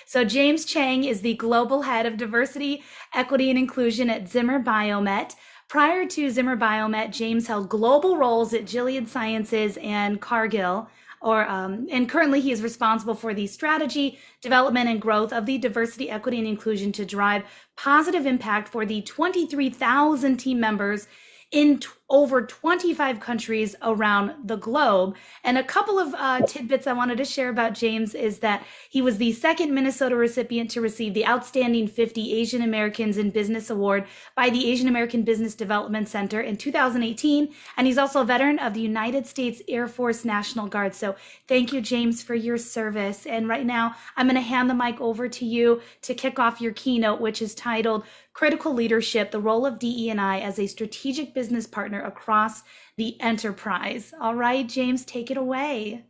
So James Cheng is the Global Head of Diversity, Equity, and Inclusion at Zimmer Biomet. Prior to Zimmer Biomet, James held global roles at Gilead Sciences and Cargill. And currently he is responsible for the strategy, development, and growth of the diversity, equity, and inclusion to drive positive impact for the 23,000 team members in over 25 countries around the globe. And a couple of tidbits I wanted to share about James is that he was the second Minnesota recipient to receive the Outstanding 50 Asian Americans in Business Award by the Asian American Business Development Center in 2018. And he's also a veteran of the United States Air Force National Guard. So thank you, James, for your service. And right now, I'm going to hand the mic over to you to kick off your keynote, which is titled Critical Leadership, the Role of DE&I as a Strategic Business Partner Across the Enterprise. All right, James, take it away.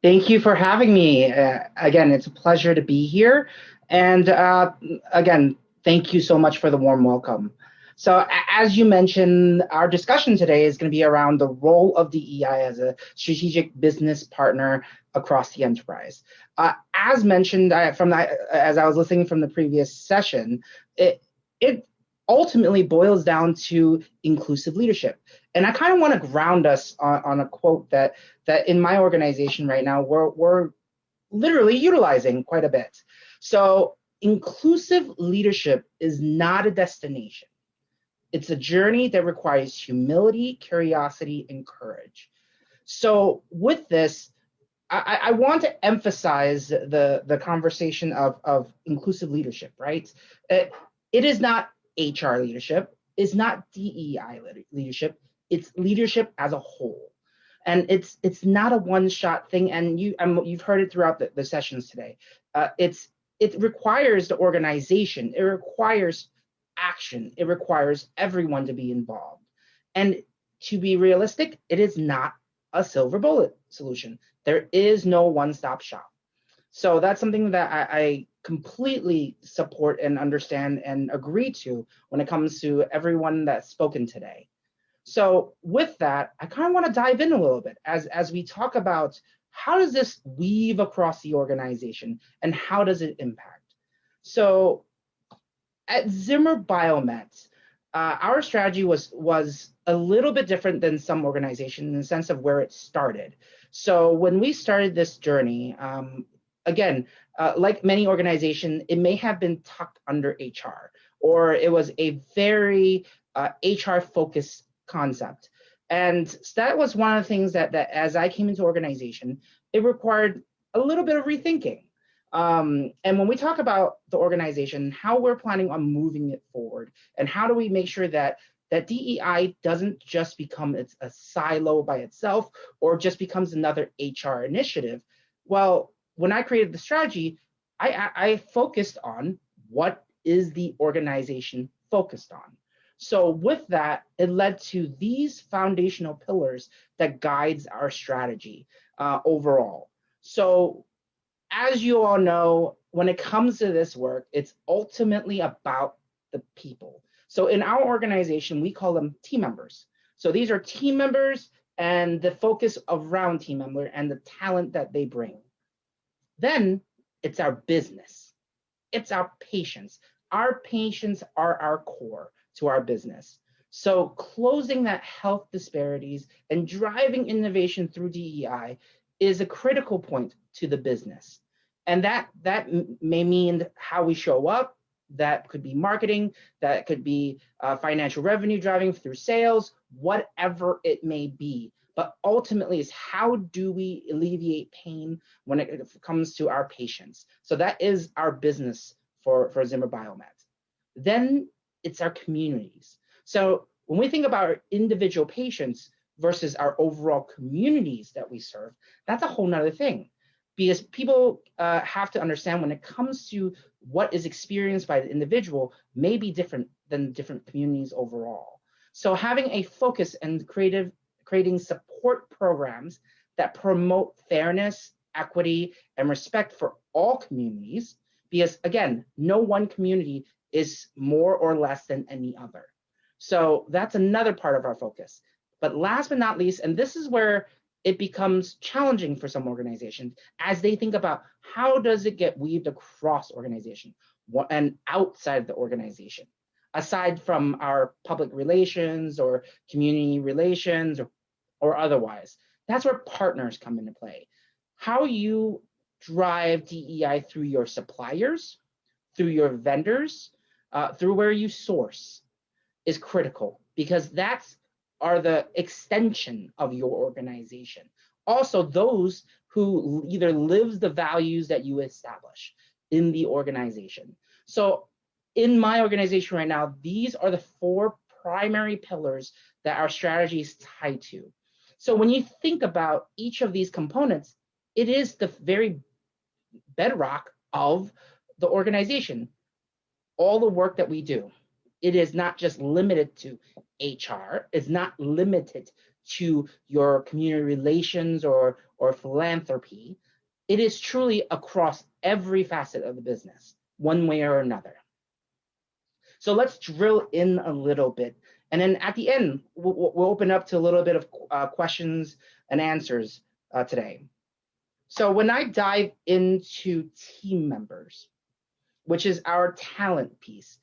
Thank you for having me. Again, it's a pleasure to be here. And again, thank you so much for the warm welcome. So as you mentioned, our discussion today is going to be around the role of DEI as a strategic business partner across the enterprise. As mentioned, as I was listening from the previous session, it ultimately boils down to inclusive leadership. And I kind of want to ground us on a quote that in my organization right now, we're literally utilizing quite a bit. So inclusive leadership is not a destination. It's a journey that requires humility, curiosity, and courage. So with this, I want to emphasize the conversation of inclusive leadership, right? It is not HR leadership. It's not DEI leadership. It's leadership as a whole. And it's not a one-shot thing. And you've heard it throughout the sessions today. It requires the organization. It requires action. It requires everyone to be involved. And to be realistic, it is not a silver bullet solution. There is no one-stop shop. So that's something that I completely support and understand and agree to when it comes to everyone that's spoken today. So with that, I kind of want to dive in a little bit as we talk about how does this weave across the organization and how does it impact? So at Zimmer Biomet, our strategy was a little bit different than some organizations in the sense of where it started. So when we started this journey, again, like many organizations, it may have been tucked under HR, or it was a very HR-focused concept. And that was one of the things that as I came into organization, it required a little bit of rethinking. And when we talk about the organization, how we're planning on moving it forward, and how do we make sure that DEI doesn't just become a silo by itself or just becomes another HR initiative. Well, when I created the strategy, I focused on what is the organization focused on. So with that, it led to these foundational pillars that guides our strategy overall. So as you all know, when it comes to this work, it's ultimately about the people. So in our organization, we call them team members. So these are team members and the focus around team member and the talent that they bring. Then it's our business. It's our patients. Our patients are our core to our business. So closing that health disparities and driving innovation through DEI is a critical point to the business. And that may mean how we show up. That could be marketing, that could be financial revenue driving through sales, whatever it may be. But ultimately, is how do we alleviate pain when it comes to our patients? So that is our business for Zimmer Biomet. Then it's our communities. So when we think about our individual patients versus our overall communities that we serve, that's a whole nother thing. Because people have to understand when it comes to what is experienced by the individual may be different than different communities overall. So having a focus and creating support programs that promote fairness, equity, and respect for all communities, because again, no one community is more or less than any other. So that's another part of our focus. But last but not least, and this is where it becomes challenging for some organizations as they think about how does it get weaved across organization and outside the organization, aside from our public relations or community relations or otherwise. That's where partners come into play. How you drive DEI through your suppliers, through your vendors, through where you source is critical, because that's are the extension of your organization. Also, those who either lives the values that you establish in the organization. So in my organization right now, these are the 4 primary pillars that our strategy is tied to. So when you think about each of these components, it is the very bedrock of the organization. All the work that we do, it is not just limited to HR. It's not limited to your community relations or philanthropy. It is truly across every facet of the business, one way or another. So let's drill in a little bit. And then at the end, we'll open up to a little bit of questions and answers today. So when I dive into team members, which is our talent piece,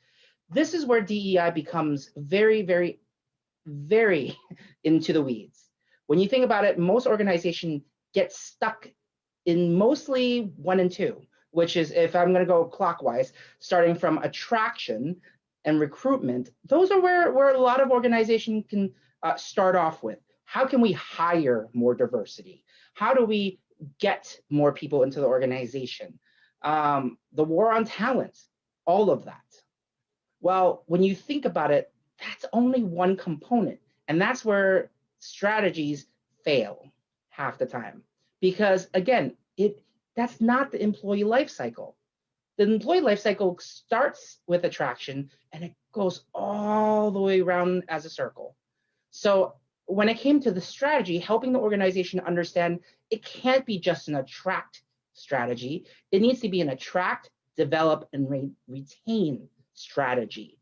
this is where DEI becomes very, very, very into the weeds. When you think about it, most organizations get stuck in mostly 1 and 2, which is, if I'm going to go clockwise, starting from attraction and recruitment, those are where a lot of organizations can start off with. How can we hire more diversity? How do we get more people into the organization? The war on talent, all of that. Well, when you think about it, that's only one component. And that's where strategies fail half the time. Because again, that's not the employee life cycle. The employee life cycle starts with attraction and it goes all the way around as a circle. So when it came to the strategy, helping the organization understand it can't be just an attract strategy. It needs to be an attract, develop, and retain strategy.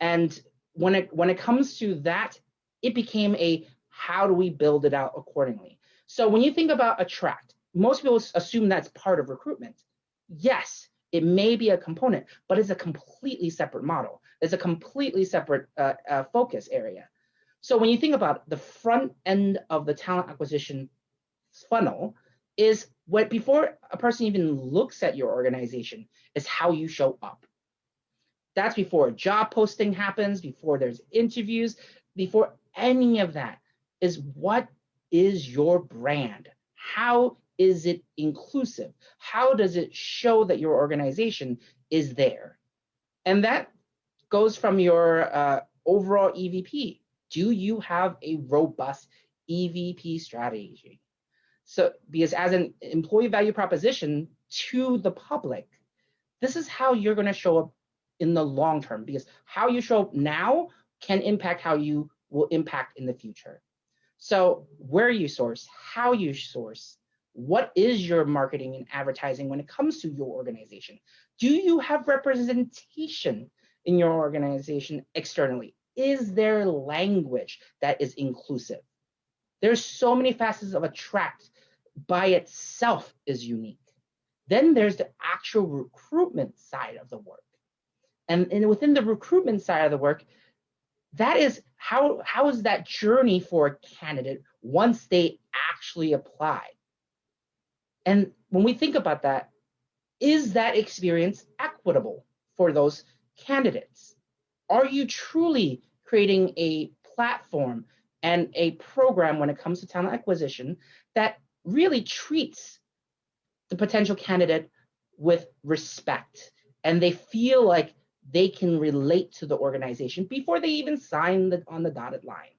And when it comes to that, it became a how do we build it out accordingly? So when you think about attract, most people assume that's part of recruitment. Yes, it may be a component, but it's a completely separate model. It's a completely separate focus area. So when you think about the front end of the talent acquisition funnel, is what before a person even looks at your organization is how you show up. That's before a job posting happens, before there's interviews, before any of that is what is your brand? How is it inclusive? How does it show that your organization is there? And that goes from your overall EVP. Do you have a robust EVP strategy? So, because as an employee value proposition to the public, this is how you're going to show up in the long term, because how you show up now can impact how you will impact in the future. So where you source, how you source, what is your marketing and advertising when it comes to your organization? Do you have representation in your organization externally? Is there language that is inclusive? There's so many facets of attract by itself is unique. Then there's the actual recruitment side of the work. And within the recruitment side of the work, that is how is that journey for a candidate once they actually apply? And when we think about that, is that experience equitable for those candidates? Are you truly creating a platform and a program when it comes to talent acquisition that really treats the potential candidate with respect and they feel like they can relate to the organization before they even sign on the dotted line?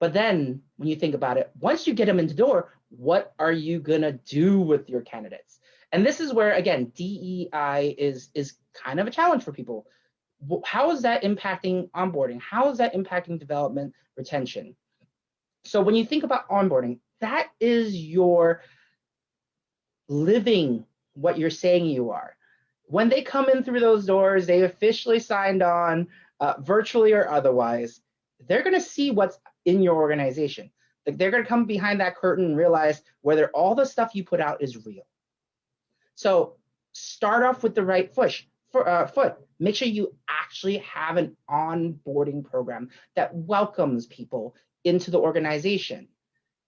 But then when you think about it, once you get them in the door, what are you going to do with your candidates? And this is where, again, DEI is kind of a challenge for people. How is that impacting onboarding? How is that impacting development, retention? So when you think about onboarding, that is your living what you're saying you are. When they come in through those doors, they officially signed on, virtually or otherwise, they're going to see what's in your organization. Like they're going to come behind that curtain and realize whether all the stuff you put out is real. So start off with the right foot. Make sure you actually have an onboarding program that welcomes people into the organization.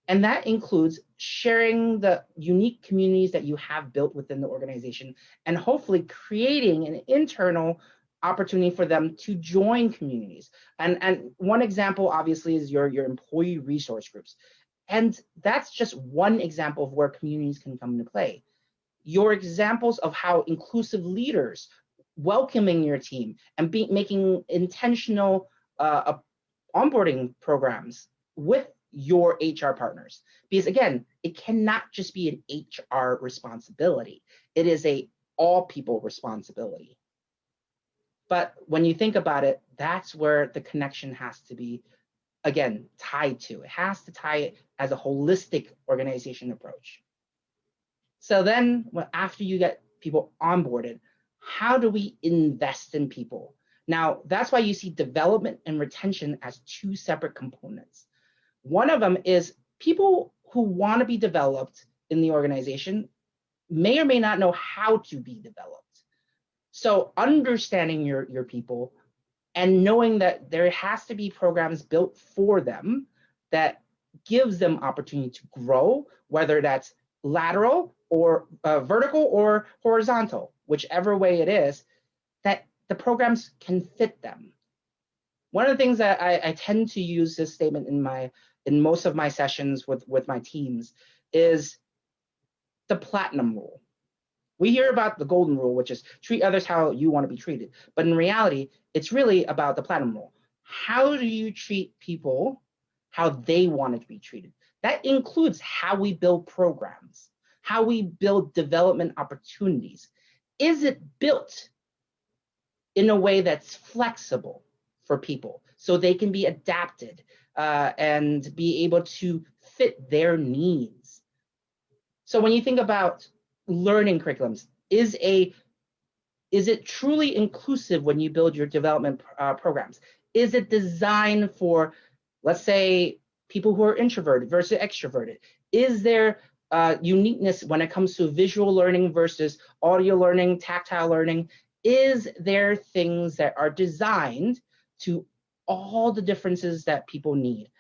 And that includes sharing the unique communities that you have built within the organization and hopefully creating an internal opportunity for them to join communities. And one example, obviously, is your employee resource groups. And that's just one example of where communities can come into play. Your examples of how inclusive leaders welcoming your team and making intentional onboarding programs with your HR partners. Because again, it cannot just be an HR responsibility. It is a all people responsibility. But when you think about it, that's where the connection has to be, again, tied to. It has to tie it as a holistic organization approach. So then after you get people onboarded, how do we invest in people? Now, that's why you see development and retention as two separate components. One of them is people who want to be developed in the organization may or may not know how to be developed. So understanding your people and knowing that there has to be programs built for them that gives them opportunity to grow, whether that's lateral or vertical or horizontal, whichever way it is, that the programs can fit them. One of the things that I tend to use this statement in most of my sessions with my teams is the platinum rule. We hear about the golden rule, which is treat others how you want to be treated. But in reality, it's really about the platinum rule. How do you treat people how they want to be treated? That includes how we build programs, how we build development opportunities. Is it built in a way that's flexible for people so they can be adapted and be able to fit their needs? So when you think about learning curriculums, is it truly inclusive when you build your development programs? Is it designed for, let's say, people who are introverted versus extroverted? Is there uniqueness when it comes to visual learning versus audio learning, tactile learning? Is there things that are designed to all the differences that people need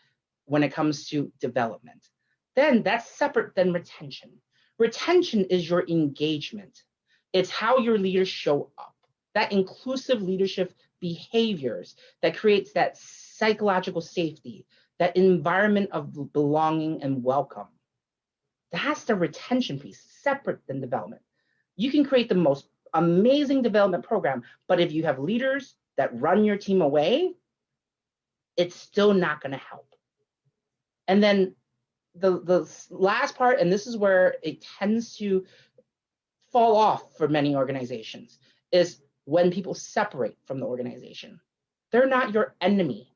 when it comes to development? Then that's separate than retention. Retention is your engagement. It's how your leaders show up. That inclusive leadership behaviors that creates that psychological safety, that environment of belonging and welcome. That's the retention piece, separate than development. You can create the most amazing development program, but if you have leaders that run your team away, it's still not going to help. And then the last part, and this is where it tends to fall off for many organizations, is when people separate from the organization. They're not your enemy.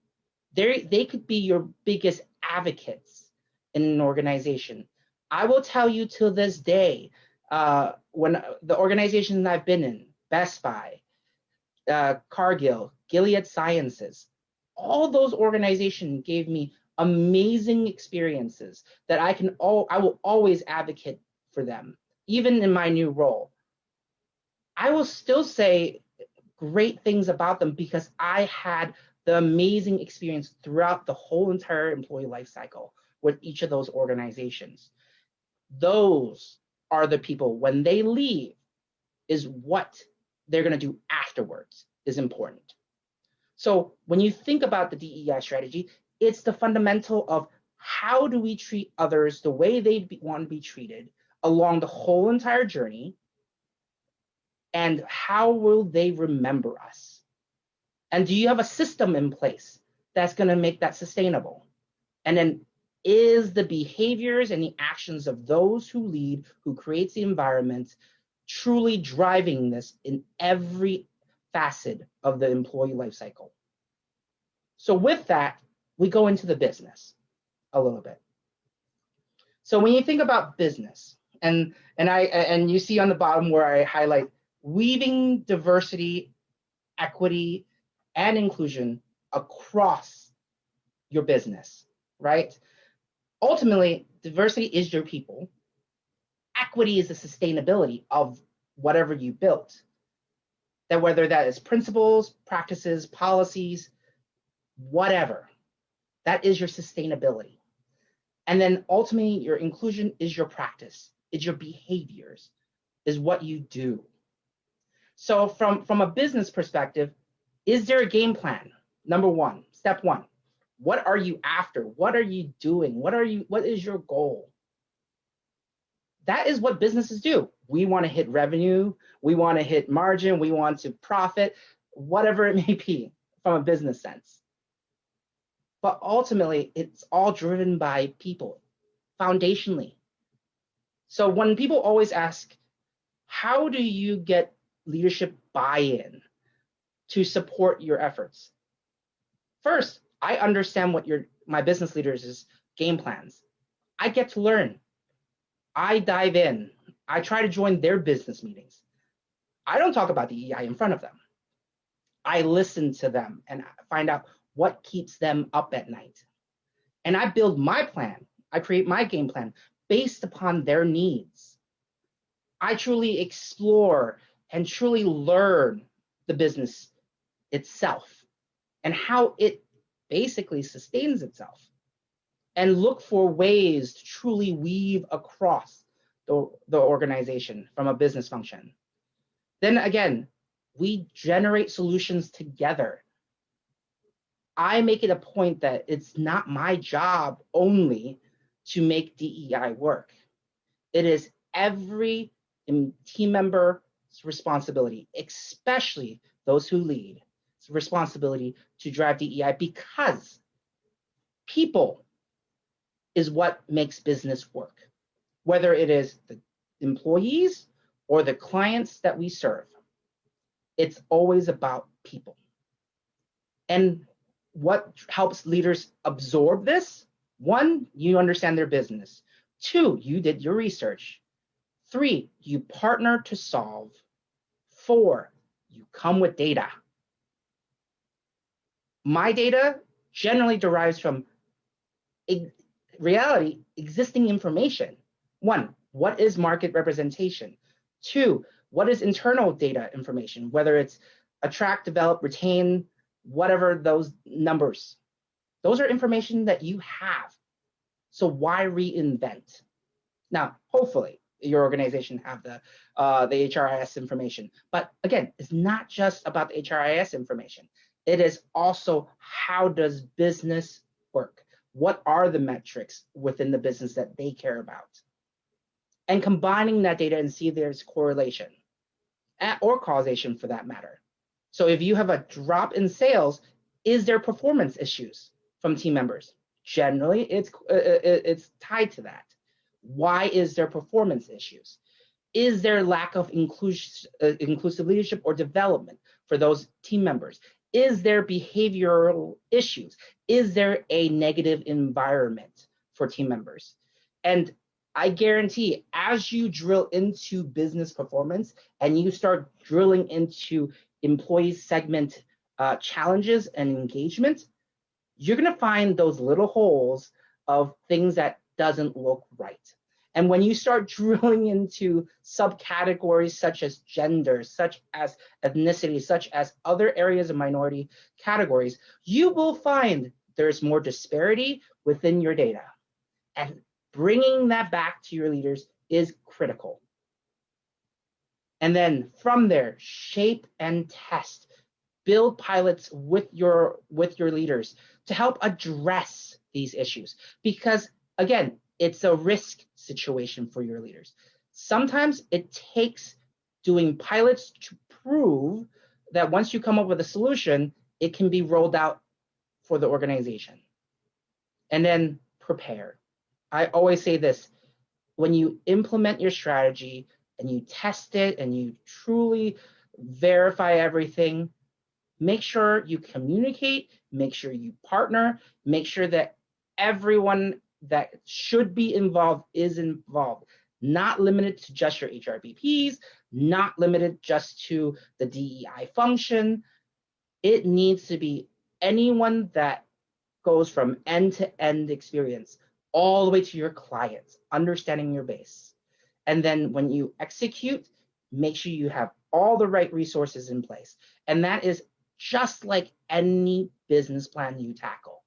They could be your biggest advocates in an organization. I will tell you to this day, when the organizations I've been in, Best Buy, Cargill, Gilead Sciences, all those organizations gave me amazing experiences that I will always advocate for them, even in my new role. I will still say great things about them because I had the amazing experience throughout the whole entire employee life cycle with each of those organizations. Those are the people, when they leave, is what they're going to do afterwards is important. So when you think about the DEI strategy, it's the fundamental of how do we treat others the way they want to be treated along the whole entire journey, and how will they remember us? And do you have a system in place that's going to make that sustainable? And then is the behaviors and the actions of those who lead, who creates the environment, truly driving this in every facet of the employee life cycle? So with that, we go into the business a little bit. So when you think about business, and you see on the bottom where I highlight weaving diversity, equity, and inclusion across your business, right? Ultimately, diversity is your people. Equity is the sustainability of whatever you built. That whether that is principles, practices, policies, whatever, that is your sustainability. And then ultimately, your inclusion is your practice, is your behaviors, is what you do. So from a business perspective, is there a game plan? Number one, step one. What are you after? What are you doing? What is your goal? That is what businesses do. We want to hit revenue, we want to hit margin, we want to profit, whatever it may be from a business sense. But ultimately, it's all driven by people, foundationally. So when people always ask, how do you get leadership buy-in to support your efforts? First, I understand what my business leaders' game plans. I get to learn. I dive in. I try to join their business meetings. I don't talk about DEI in front of them. I listen to them and find out what keeps them up at night. And I build my plan. I create my game plan based upon their needs. I truly explore and truly learn the business itself and how it basically sustains itself, and look for ways to truly weave across the organization from a business function. Then again, we generate solutions together. I make it a point that it's not my job only to make DEI work. It is every team member's responsibility, especially those who lead, responsibility to drive DEI, because people is what makes business work, whether it is the employees or the clients that we serve. It's always about people. And what helps leaders absorb this? One, you understand their business. Two, you did your research. Three, you partner to solve. Four, you come with data. My data generally derives from reality, existing information. One, what is market representation? Two, what is internal data information, whether it's attract, develop, retain, whatever those numbers. Those are information that you have. So why reinvent? Now, hopefully, your organization have the HRIS information. But again, it's not just about the HRIS information. It is also, how does business work? What are the metrics within the business that they care about? And combining that data and see if there's correlation or causation for that matter. So if you have a drop in sales, is there performance issues from team members? Generally, it's tied to that. Why is there performance issues? Is there lack of inclusive leadership or development for those team members? Is there behavioral issues? Is there a negative environment for team members? And I guarantee, as you drill into business performance and you start drilling into employee segment challenges and engagement, you're going to find those little holes of things that doesn't look right. And when you start drilling into subcategories such as gender, such as ethnicity, such as other areas of minority categories, you will find there's more disparity within your data. And bringing that back to your leaders is critical. And then from there, shape and test. Build pilots with your leaders to help address these issues. Because again, it's a risk situation for your leaders. Sometimes it takes doing pilots to prove that once you come up with a solution, it can be rolled out for the organization. And then prepare. I always say this, when you implement your strategy and you test it and you truly verify everything, make sure you communicate, make sure you partner, make sure that everyone that should be involved is involved, not limited to just your HRBPs, not limited just to the DEI function. It needs to be anyone that goes from end-to-end experience, all the way to your clients, understanding your base. And then when you execute, make sure you have all the right resources in place. And that is just like any business plan you tackle.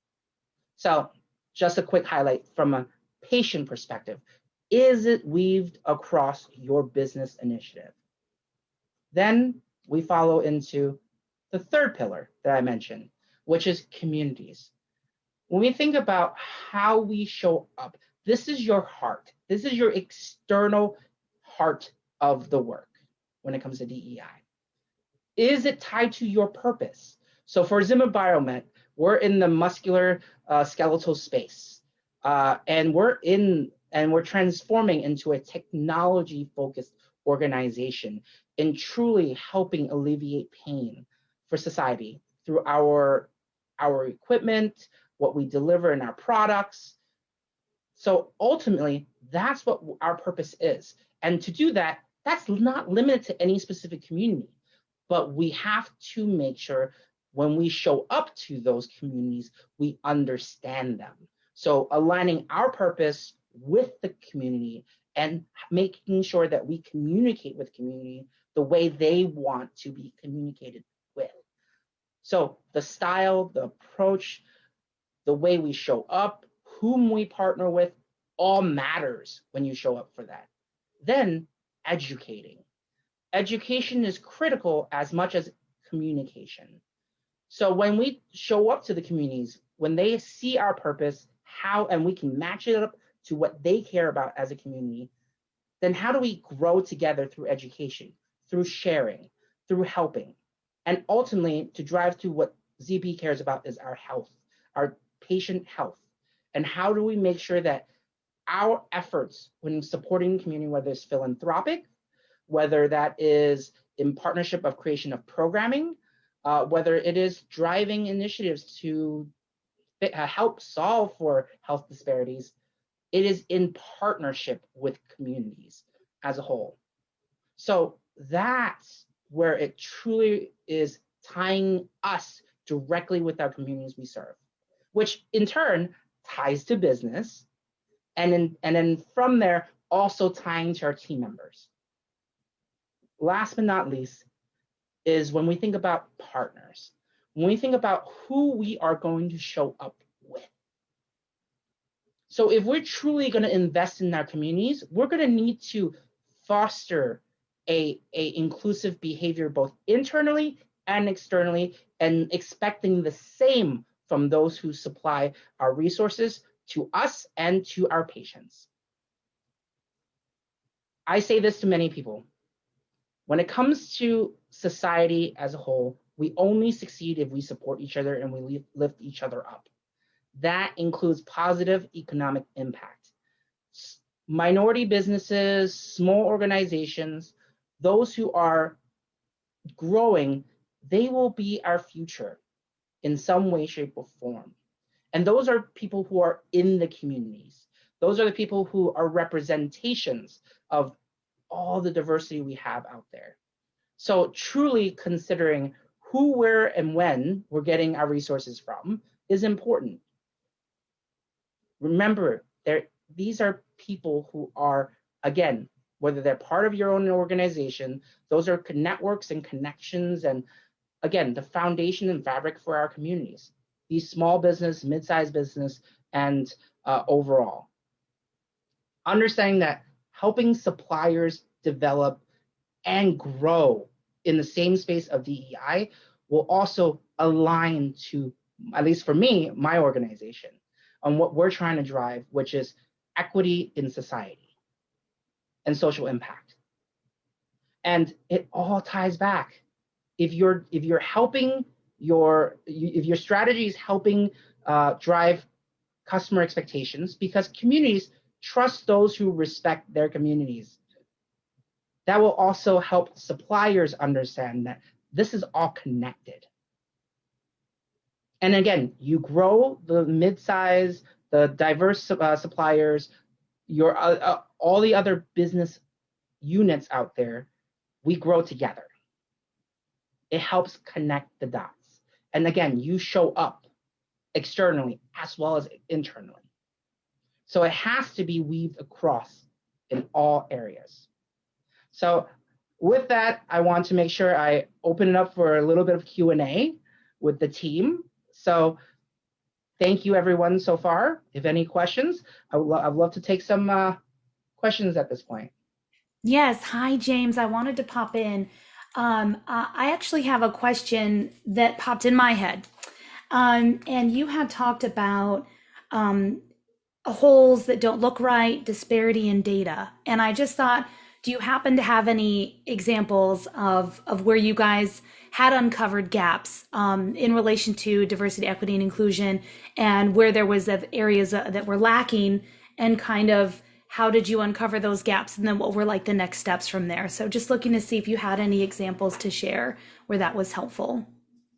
So just a quick highlight from a patient perspective. Is it weaved across your business initiative? Then we follow into the third pillar that I mentioned, which is communities. When we think about how we show up, this is your heart. This is your external heart of the work when it comes to DEI. Is it tied to your purpose? So for Zimmer Biomet, we're in the muscular skeletal space, and we're transforming into a technology-focused organization and truly helping alleviate pain for society through our equipment, what we deliver in our products. So ultimately, that's what our purpose is. And to do that, that's not limited to any specific community, but we have to make sure when we show up to those communities, we understand them. So aligning our purpose with the community and making sure that we communicate with community the way they want to be communicated with. So the style, the approach, the way we show up, whom we partner with, all matters when you show up for that. Then educating. Education is critical as much as communication. So when we show up to the communities, when they see our purpose, how, and we can match it up to what they care about as a community, then how do we grow together through education, through sharing, through helping? And ultimately, to drive to what ZB cares about is our health, our patient health. And how do we make sure that our efforts when supporting the community, whether it's philanthropic, whether that is in partnership of creation of programming, whether it is driving initiatives to help solve for health disparities, it is in partnership with communities as a whole. So that's where it truly is tying us directly with our communities we serve, which in turn ties to business, and then from there also tying to our team members. Last but not least is when we think about partners, when we think about who we are going to show up with. So if we're truly going to invest in our communities, we're going to need to foster a inclusive behavior both internally and externally, and expecting the same from those who supply our resources to us and to our patients. I say this to many people. When it comes to society as a whole, we only succeed if we support each other and we lift each other up. That includes positive economic impact. Minority businesses, small organizations, those who are growing, they will be our future in some way, shape, or form. And those are people who are in the communities. Those are the people who are representations of all the diversity we have out there. So truly considering who, where, and when we're getting our resources from is important. Remember, these are people who are, again, whether they're part of your own organization, those are networks and connections, and again, the foundation and fabric for our communities, these small business, mid-sized business, and overall. Understanding that helping suppliers develop and grow in the same space of DEI will also align to, at least for me, my organization, on what we're trying to drive, which is equity in society and social impact. And it all ties back. If you're helping if your strategy is helping drive customer expectations, because communities trust those who respect their communities, that will also help suppliers understand that this is all connected. And again, you grow the mid-size, the diverse suppliers, your all the other business units out there, we grow together. It helps connect the dots. And again, you show up externally as well as internally. So it has to be weaved across in all areas. So with that, I want to make sure I open it up for a little bit of Q&A with the team. So thank you everyone so far. If any questions, I'd love to take some questions at this point. Yes. Hi, James. I wanted to pop in. I actually have a question that popped in my head. And you had talked about um, holes that don't look right, disparity in data. And I just thought, do you happen to have any examples of where you guys had uncovered gaps in relation to diversity, equity, and inclusion, and where there was areas that were lacking, and kind of how did you uncover those gaps, and then what were like the next steps from there? So just looking to see if you had any examples to share where that was helpful.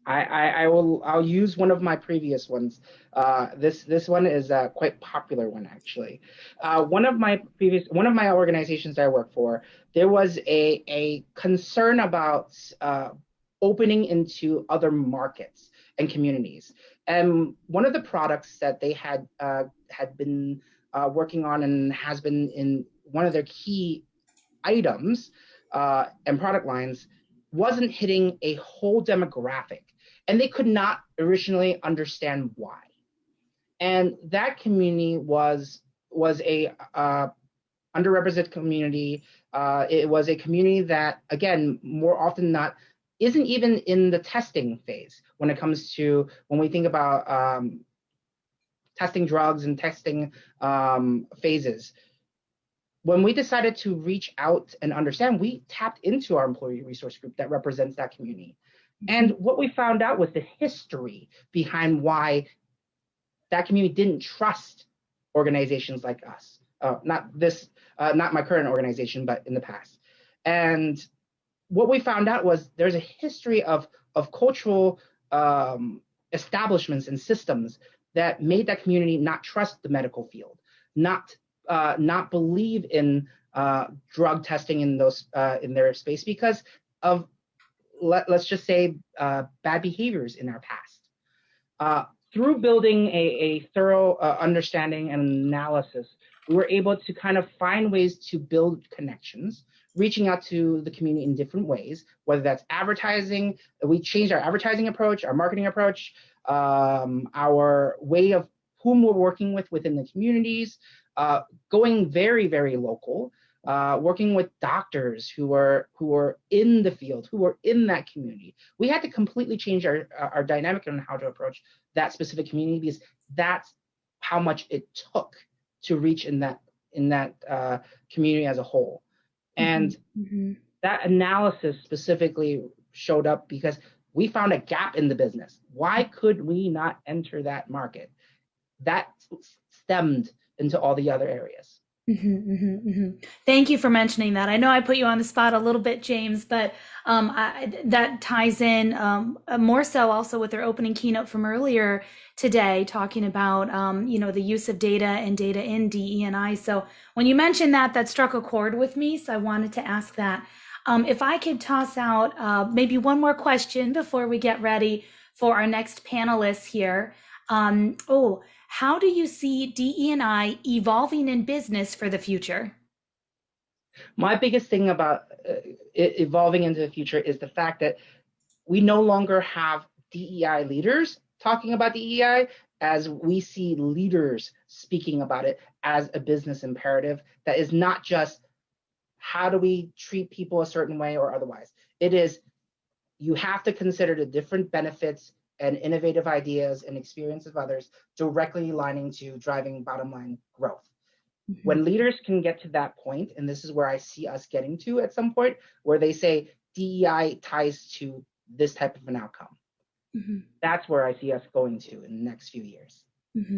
I'll use one of my previous ones. This one is a quite popular one actually. One of my organizations I work for, there was a concern about opening into other markets and communities. And one of the products that they had been working on and has been in one of their key items and product lines wasn't hitting a whole demographic, and they could not originally understand why. And that community was a underrepresented community. It was a community that, again, more often than not, isn't even in the testing phase when it comes to when we think about testing drugs and testing phases. When we decided to reach out and understand, we tapped into our employee resource group that represents that community. And what we found out was the history behind why that community didn't trust organizations like us. Not my current organization, but in the past. And what we found out was there's a history of cultural establishments and systems that made that community not trust the medical field, not believe in drug testing in those in their space because of let's just say bad behaviors in our past. Through building a thorough understanding and analysis, we were able to kind of find ways to build connections, reaching out to the community in different ways, whether that's advertising. We changed our advertising approach, our marketing approach, our way of whom we're working with within the communities, going very, very local, working with doctors who are in the field, who are in that community. We had to completely change our dynamic on how to approach that specific community because that's how much it took to reach in that community as a whole. And that analysis specifically showed up because we found a gap in the business. Why could we not enter that market? That stemmed into all the other areas. Thank you for mentioning that. I know I put you on the spot a little bit, James, but that ties in more so also with their opening keynote from earlier today, talking about the use of data and data in DE&I. So when you mentioned that, that struck a chord with me. So I wanted to ask that. If I could toss out maybe one more question before we get ready for our next panelists here. How do you see DE&I evolving in business for the future? My biggest thing about it evolving into the future is the fact that we no longer have DEI leaders talking about DEI as we see leaders speaking about it as a business imperative that is not just how do we treat people a certain way or otherwise. It is you have to consider the different benefits and innovative ideas and experience of others directly aligning to driving bottom line growth. When leaders can get to that point, and this is where I see us getting to at some point, where they say DEI ties to this type of an outcome. That's where I see us going to in the next few years.